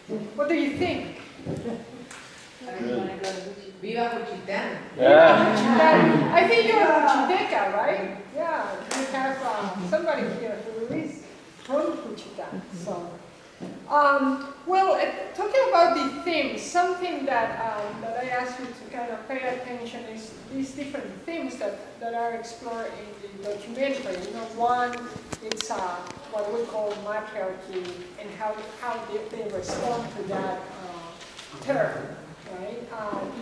What do you think? Viva Juchitán. Yeah. I think you're a Juchiteca, right? Yeah, you have somebody here who is from Juchitán. So, well, talking about the themes, something that that I asked you to kind of pay attention is these different themes that are explored in the documentary. You know, one, it's what we call matriarchy and how they respond to that term. Right?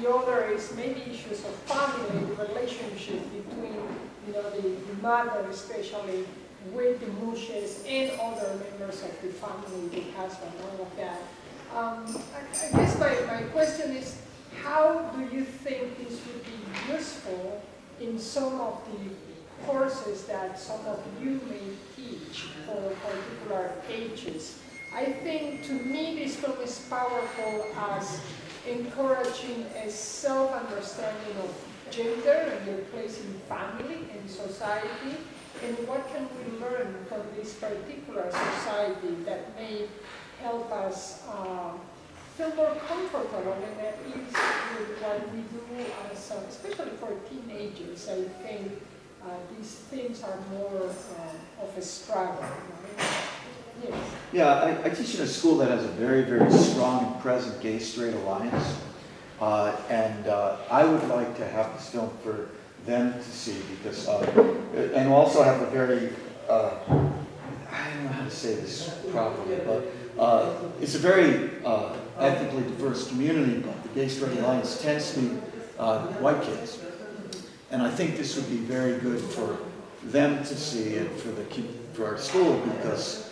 The other is maybe issues of family, the relationship between, you know, the mother especially with the mushes and other members of the family, the husband, all of that. I guess my question is, how do you think this would be useful in some of the courses that some of you may teach for particular ages? I think, to me, this film is powerful as encouraging a self-understanding of gender and their place in family and society, and what can we learn from this particular society that may help us feel more comfortable and at ease with what we do, as, especially for teenagers. I think these things are more of a struggle. Right? Yes. Yeah, I teach in a school that has a very, very strong and present gay-straight alliance. I would like to have this film for them to see because, and also have a very, I don't know how to say this properly, but it's a very ethnically diverse community, but the gay-straight alliance tends to be white kids. And I think this would be very good for them to see and for our school because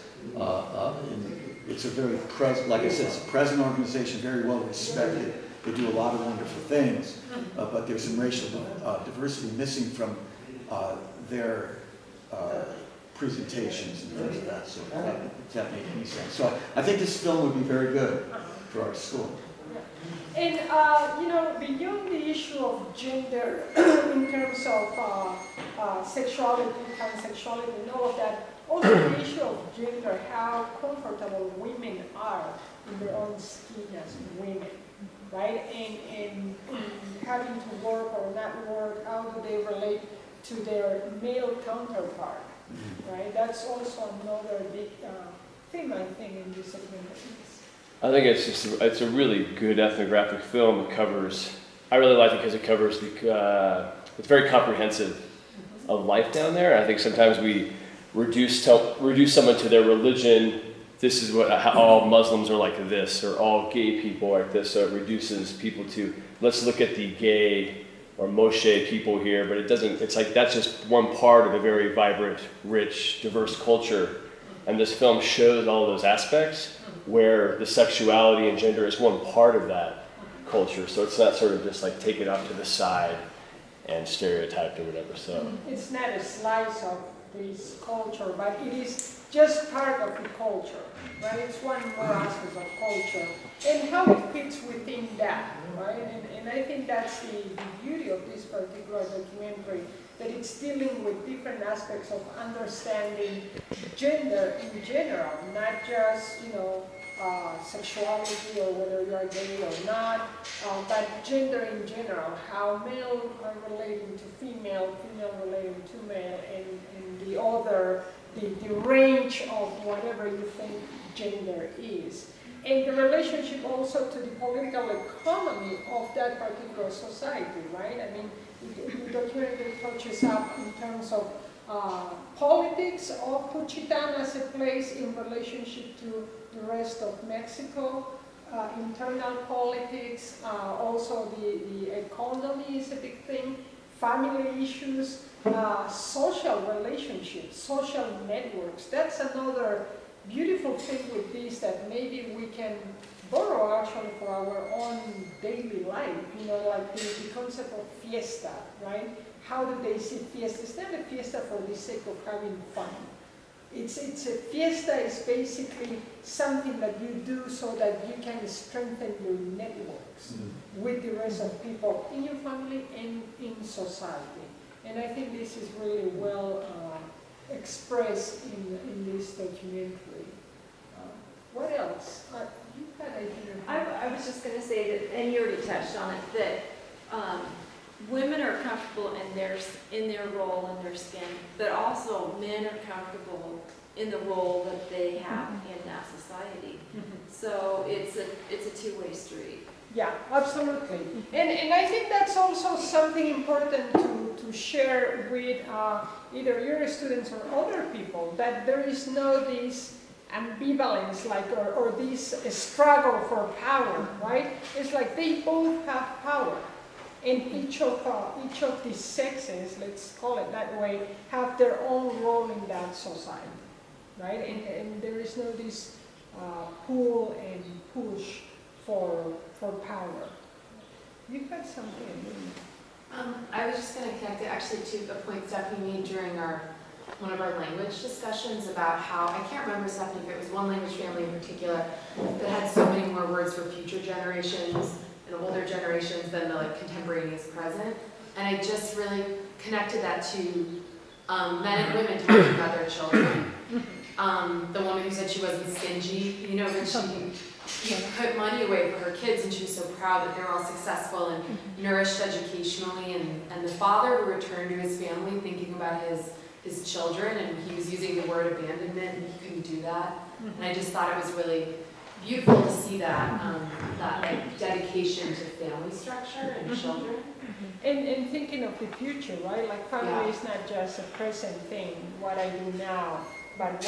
it's a very present, like I said, it's a present organization, very well respected. They do a lot of wonderful things, but there's some racial diversity missing from their presentations and things of that sort. If that makes any sense. So I think this film would be very good for our school. And, you know, beyond the issue of gender in terms of sexuality, transsexuality, and all of that, also the issue of gender, how comfortable women are in their own skin as women, right? And having to work or not work, how do they relate to their male counterpart, right? That's also another big theme, I think, in this segment. I think it's a really good ethnographic film. It covers, I really like it because it covers it's very comprehensive of life down there. I think sometimes we reduce someone to their religion. This is what all Muslims are like this, or all gay people are like this. So it reduces people to, let's look at the gay or Moshe people here, but it doesn't. It's like that's just one part of a very vibrant, rich, diverse culture. And this film shows all those aspects where the sexuality and gender is one part of that culture. So it's not sort of just like take it off to the side and stereotyped or whatever. So it's not a slice of this culture, but it is just part of the culture, right? It's one more aspect of culture and how it fits within that, right? And I think that's the beauty of this particular documentary, that it's dealing with different aspects of understanding gender in general, not just, you know, sexuality or whether you are gay or not, but gender in general, how male are relating to female, female relating to male, and the other, the range of whatever you think gender is. And the relationship also to the political economy of that particular society, right? I mean, the documentary touches up in terms of politics of Juchitán as a place in relationship to the rest of Mexico, internal politics, also the economy is a big thing, family issues, social relationships, social networks. That's another beautiful thing with this that maybe we can borrow actually for our own daily life, you know, like the concept of fiesta, right? How do they see fiesta? It's not a fiesta for the sake of having fun. It's a fiesta is basically something that you do so that you can strengthen your networks with the rest of people in your family and in society. And I think this is really well expressed in this documentary. What else? You had, I was just going to say that, and you already touched on it, that women are comfortable in their role and their skin, but also men are comfortable in the role that they have in that society. So it's a two-way street. Yeah, absolutely. And I think that's also something important to share with either your students or other people, that there is no this ambivalence, like, or this struggle for power, right? It's like they both have power. And each of these sexes, let's call it that way, have their own role in that society, right? And there is no this pull and push for power. You got something. I was just going to connect it actually to a point Stephanie made during one of our language discussions about how, I can't remember, Stephanie, if it was one language family in particular that had so many more words for future generations and older generations than the contemporaneous present. And I just really connected that to men and women talking about their children. The woman who said she wasn't stingy, you know, that she put money away for her kids, and she was so proud that they were all successful and nourished educationally. And the father who returned to his family thinking about his children, and he was using the word abandonment, and he couldn't do that. And I just thought it was really beautiful to see that dedication to family structure and children. And thinking of the future, right? Like family is not just a present thing, what I do now, but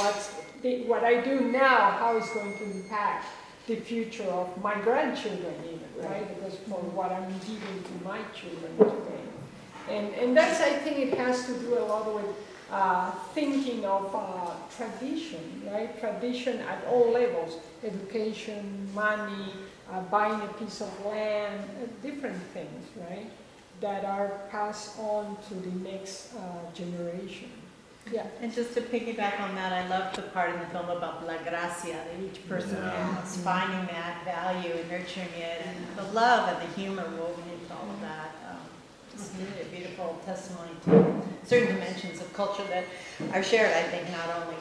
what I do now, how it's going to impact the future of my grandchildren even, right? Because for what I'm giving to my children today. And that's, I think it has to do a lot with thinking of tradition, right? Tradition at all levels, education, money, buying a piece of land, different things, right? That are passed on to the next generation. Yeah. And just to piggyback on that, I love the part in the film about la gracia that each person has, finding that value and nurturing it, and the love and the humor woven into all of that. Just really a beautiful testimony to certain dimensions of culture that are shared, I think, not only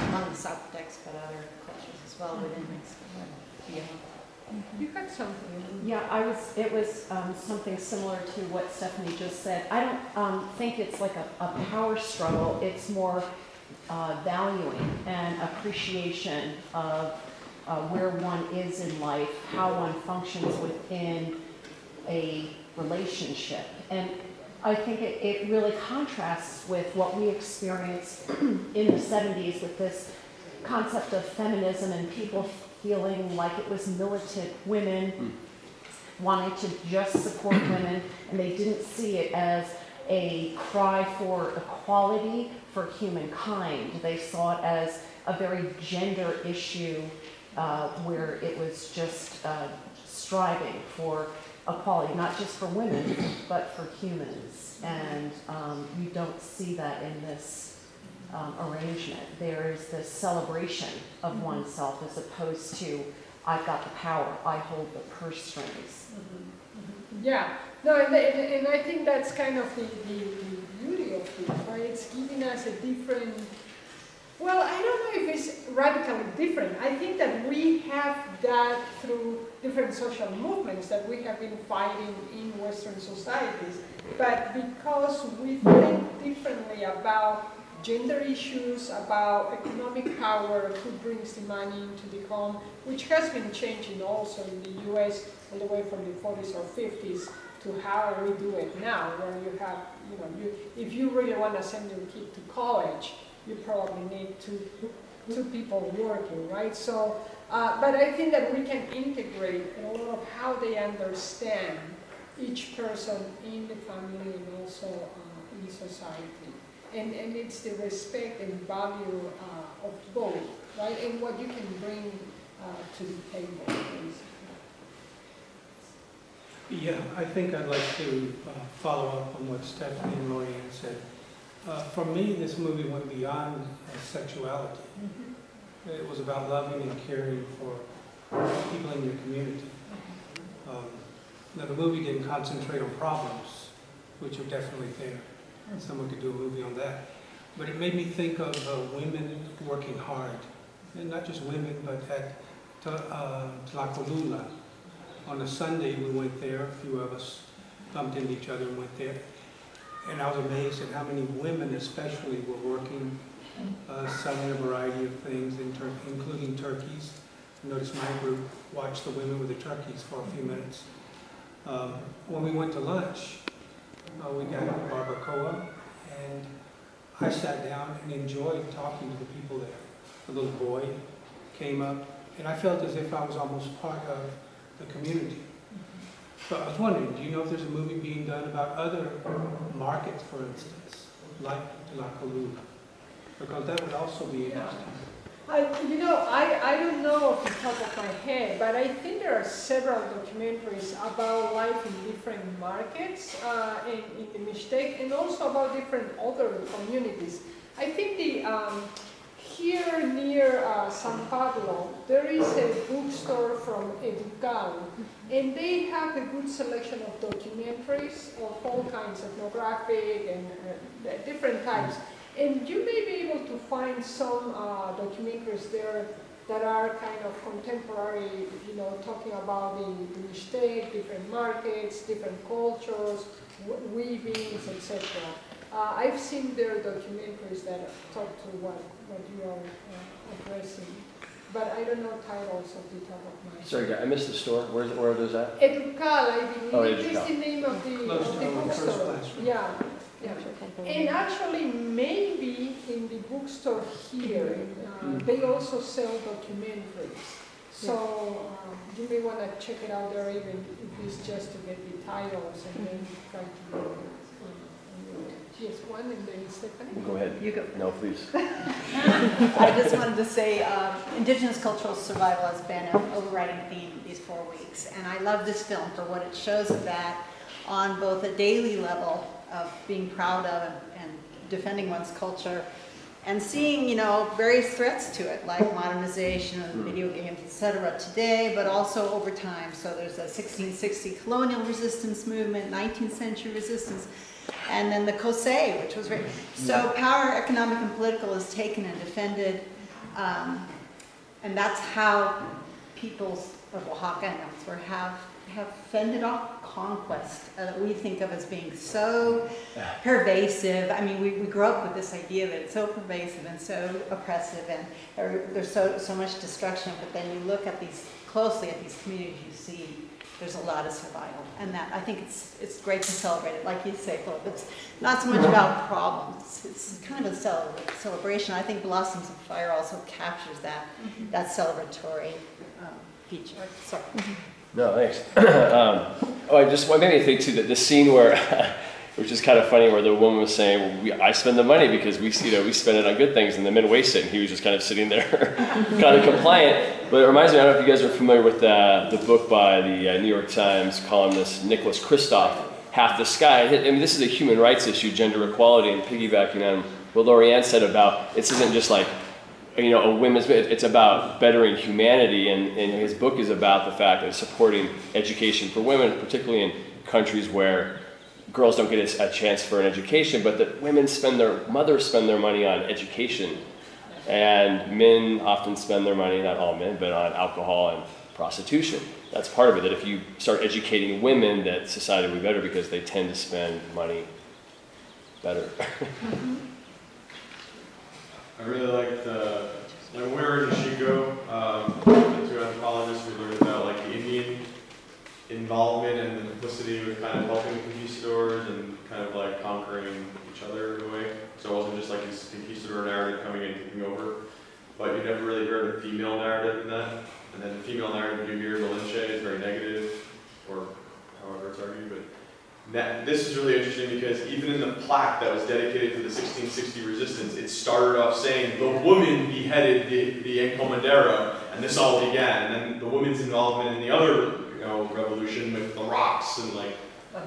among the Zapotecs, but other cultures as well within Mexico and beyond. You had something. Yeah, it was something similar to what Stephanie just said. I don't think it's like a power struggle. It's more valuing and appreciation of where one is in life, how one functions within a relationship. And I think it really contrasts with what we experienced in the 70s with this concept of feminism and people feeling like it was militant women wanting to just support women, and they didn't see it as a cry for equality for humankind. They saw it as a very gender issue where it was just striving for equality, not just for women, but for humans. And you don't see that in this arrangement. There is this celebration of oneself as opposed to, I've got the power, I hold the purse strings. Yeah, no, and I think that's kind of the beauty of it, right? It's giving us a different, well, I don't know if it's radically different. I think that we have that through different social movements that we have been fighting in Western societies, but because we think differently about gender issues, about economic power, who brings the money into the home, which has been changing also in the US all the way from the 40s or 50s to how we do it now, where you have, if you really want to send your kid to college, you probably need two people working, right? So, but I think that we can integrate a lot of how they understand each person in the family and also in society. And it's the respect and value of both, right? And what you can bring to the table. Yeah, I think I'd like to follow up on what Stephanie and Lorianne said. For me, this movie went beyond sexuality. It was about loving and caring for people in your community. Now, the movie didn't concentrate on problems, which are definitely there. Someone could do a movie on that. But it made me think of women working hard. And not just women, but at Tlacolula, on a Sunday, we went there, a few of us bumped into each other and went there. And I was amazed at how many women especially were working, selling a variety of things, including turkeys. I noticed my group watched the women with the turkeys for a few minutes. When we went to lunch, we got barbacoa, and I sat down and enjoyed talking to the people there. A little boy came up, and I felt as if I was almost part of the community. So I was wondering, do you know if there's a movie being done about other markets, for instance, like La Coluna? Because that would also be interesting. I don't know off the top of my head, but I think there are several documentaries about life in different markets in the Mixtec, and also about different other communities. I think here near San Pablo, there is a bookstore from Educal, and they have a good selection of documentaries of all kinds, ethnographic and different types. And you may be able to find some documentaries there that are kind of contemporary, talking about the Mixtec, different markets, different cultures, weavings, etc. I've seen their documentaries that talk to what you are addressing, but I don't know titles off the top of my head. Sorry, I missed the store. Where are those at? Educal, I believe, Oh, is Educal. the name of the bookstore. Yeah. Yeah. And actually, maybe in the bookstore here, they also sell documentaries. So you may want to check it out there, even if it's just to get the titles and then try to. Yes, one, and then Stephanie. Go ahead. You go. No, please. I just wanted to say Indigenous cultural survival has been an overriding theme these 4 weeks. And I love this film for what it shows of that on both a daily level of being proud of and defending one's culture, and seeing, various threats to it, like modernization and video games, etc. today, but also over time. So there's a 1660 colonial resistance movement, 19th century resistance, and then the COSE, which was very, so power, economic and political, is taken and defended, and that's how peoples of Oaxaca and elsewhere have fended off conquest that we think of as being so pervasive. I mean, we grew up with this idea that it's so pervasive and so oppressive, and there's so much destruction, but then you look at closely at these communities, you see there's a lot of survival, and that I think it's great to celebrate it. Like you say, Philip, it's not so much about problems, it's kind of a celebration. I think Blossoms of Fire also captures that celebratory feature. Sorry. No, thanks. What made me think too, that the scene where, which is kind of funny, where the woman was saying, well, I spend the money because we spend it on good things, and the men waste it, and he was just kind of sitting there, kind of compliant. But it reminds me, I don't know if you guys are familiar with the book by the New York Times columnist Nicholas Kristof, Half the Sky. I mean, this is a human rights issue, gender equality, and piggybacking on what Lorianne said about, this isn't just like, a women's, it's about bettering humanity, and his book is about the fact that supporting education for women, particularly in countries where girls don't get a chance for an education, but that mothers spend their money on education, and men often spend their money, not all men, but on alcohol and prostitution. That's part of it, that if you start educating women, that society will be better because they tend to spend money better. I really liked where in Chico, the two anthropologists, we learned about the Indian involvement and the complicity with kind of helping the conquistadors and kind of conquering each other in a way. So it wasn't just this conquistador narrative coming in and taking over, but you never really heard a female narrative in that. And then the female narrative you hear in Malinche is very negative, or however it's argued, but this is really interesting because even in the plaque that was dedicated to the 1660 resistance, it started off saying the woman beheaded the encomendero, and this all began. And then the woman's involvement in the other revolution with the rocks, and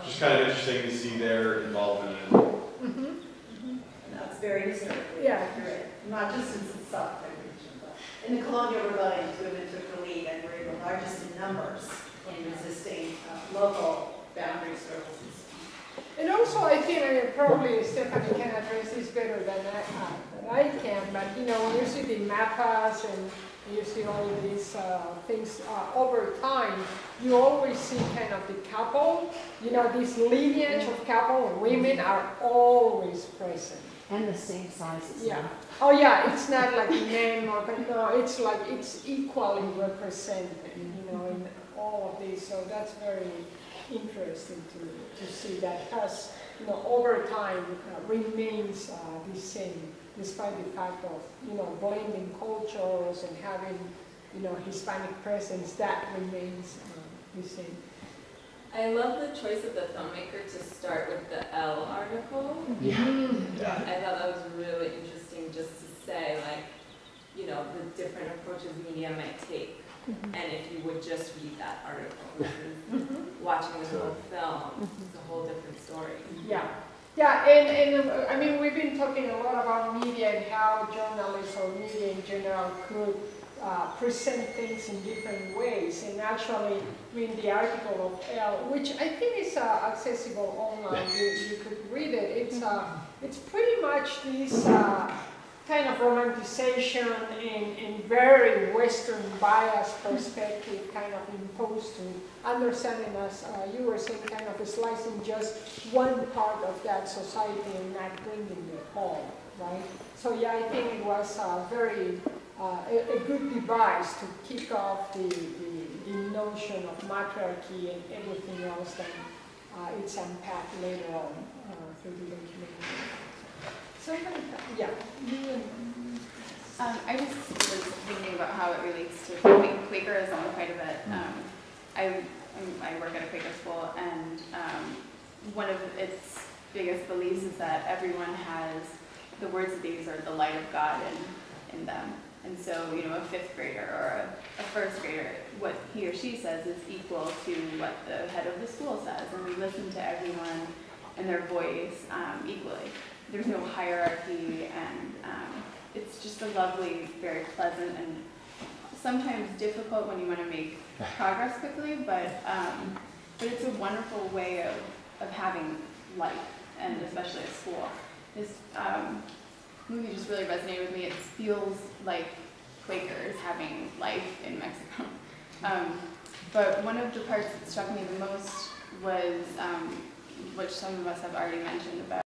just kind of interesting to see their involvement in it. That's very historically accurate, not just in the South region, but in the colonial rebellions, women took the lead and were the largest in numbers in resisting local boundary struggles. And also, I think, probably Stephanie can address this better than I can, but when you see the mapas and You see all these things over time. You always see kind of the couple, this lineage of couple, women are always present. And the same size as Yeah. men. Oh yeah, it's not like men or, but no, it's like it's equally represented, in all of these. So that's very interesting to see that has, over time remains the same, despite the fact of, blending cultures and having, Hispanic presence, that remains the same. I love the choice of the filmmaker to start with the L article. Yeah. I thought that was really interesting just to say, like, the different approaches media might take. And if you would just read that article versus watching the whole film, it's a whole different story. Yeah. Yeah, and I mean, we've been talking a lot about media and how journalists or media in general could present things in different ways. And actually, I mean, the article of Elle, which I think is accessible online, you could read it. It's pretty much this kind of romanticization and very Western bias perspective kind of imposed to understanding, as you were saying, kind of slicing just one part of that society and not bringing the whole, right? So yeah, I think it was very a good device to kick off the notion of matriarchy and everything else that it's unpacked later on through the documentary. Somebody, yeah. I just was thinking about how it relates to Quakerism quite a bit. I work at a Quaker school, and one of its biggest beliefs is that everyone has the words that they use are the light of God in them. And so, a fifth grader or a first grader, what he or she says is equal to what the head of the school says, and we listen to everyone and their voice equally. There's no hierarchy, and it's just a lovely, very pleasant, and sometimes difficult when you want to make progress quickly, but it's a wonderful way of having life, and especially at school. This movie just really resonated with me. It feels like Quakers having life in Mexico. But one of the parts that struck me the most was, which some of us have already mentioned, about